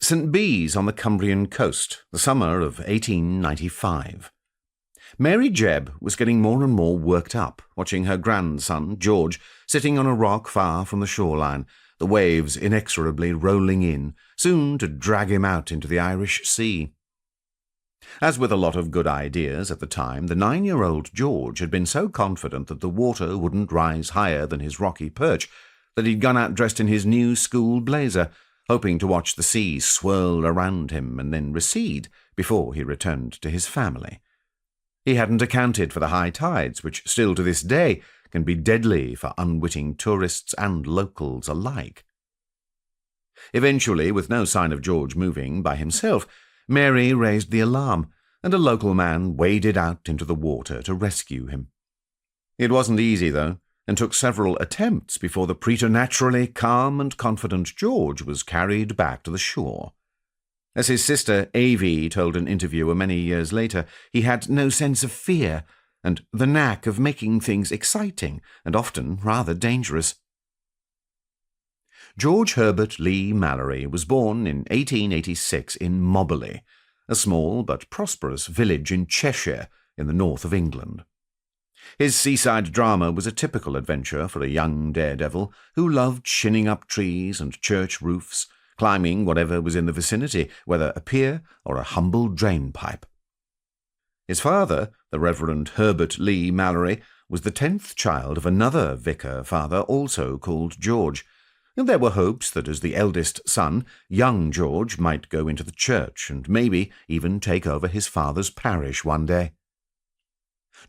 St. Bees on the Cumbrian coast, the summer of 1895. Mary Jebb was getting more and more worked up, watching her grandson, George, sitting on a rock far from the shoreline, the waves inexorably rolling in, soon to drag him out into the Irish Sea. As with a lot of good ideas at the time, the 9-year-old George had been so confident that the water wouldn't rise higher than his rocky perch that he'd gone out dressed in his new school blazer, hoping to watch the sea swirl around him and then recede before he returned to his family. He hadn't accounted for the high tides, which still to this day can be deadly for unwitting tourists and locals alike. Eventually, with no sign of George moving by himself, Mary raised the alarm, and a local man waded out into the water to rescue him. It wasn't easy, though, and took several attempts before the preternaturally calm and confident George was carried back to the shore. As his sister Avie told an interviewer many years later, he had no sense of fear and the knack of making things exciting and often rather dangerous. George Herbert Lee Mallory was born in 1886 in Moberly, a small but prosperous village in Cheshire in the north of England. His seaside drama was a typical adventure for a young daredevil who loved shinning up trees and church roofs, climbing whatever was in the vicinity, whether a pier or a humble drain-pipe. His father, the Reverend Herbert Lee Mallory, was the 10th child of another vicar father also called George, and there were hopes that as the eldest son, young George might go into the church and maybe even take over his father's parish one day.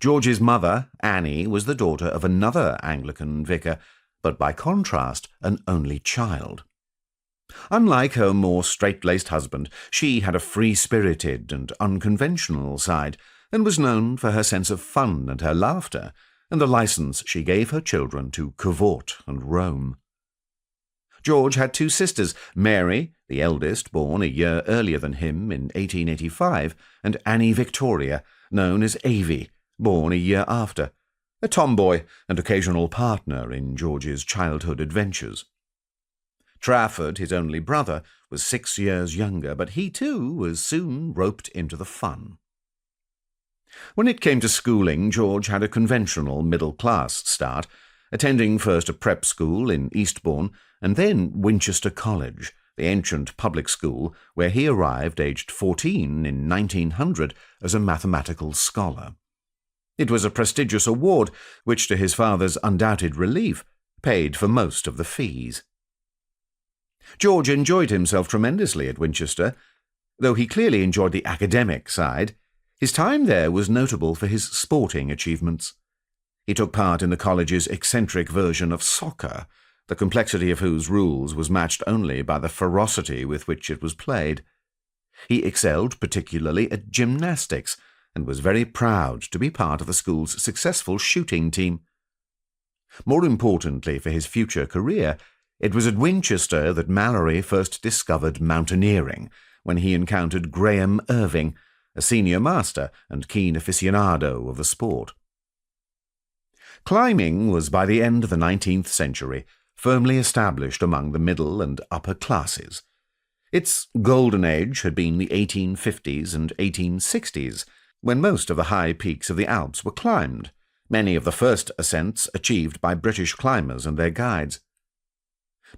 George's mother, Annie, was the daughter of another Anglican vicar, but by contrast an only child. Unlike her more straight-laced husband, she had a free-spirited and unconventional side, and was known for her sense of fun and her laughter, and the license she gave her children to cavort and roam. George had 2 sisters, Mary, the eldest, born a year earlier than him in 1885, and Annie Victoria, known as Avie, born a year after, a tomboy and occasional partner in George's childhood adventures. Trafford, his only brother, was 6 years younger, but he too was soon roped into the fun. When it came to schooling, George had a conventional middle-class start, attending first a prep school in Eastbourne and then Winchester College, the ancient public school where he arrived aged 14 in 1900 as a mathematical scholar. It was a prestigious award which, to his father's undoubted relief, paid for most of the fees. George enjoyed himself tremendously at Winchester. Though he clearly enjoyed the academic side, his time there was notable for his sporting achievements. He took part in the college's eccentric version of soccer, the complexity of whose rules was matched only by the ferocity with which it was played. He excelled particularly at gymnastics, and was very proud to be part of the school's successful shooting team. More importantly for his future career, it was at Winchester that Mallory first discovered mountaineering, when he encountered Graham Irving, a senior master and keen aficionado of the sport. Climbing was, by the end of the 19th century, firmly established among the middle and upper classes. Its golden age had been the 1850s and 1860s, when most of the high peaks of the Alps were climbed, many of the first ascents achieved by British climbers and their guides.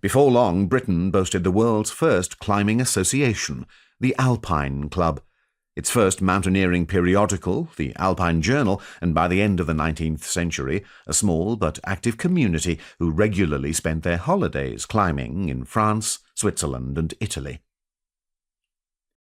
Before long, Britain boasted the world's first climbing association, the Alpine Club, its first mountaineering periodical, the Alpine Journal, and by the end of the 19th century, a small but active community who regularly spent their holidays climbing in France, Switzerland, and Italy.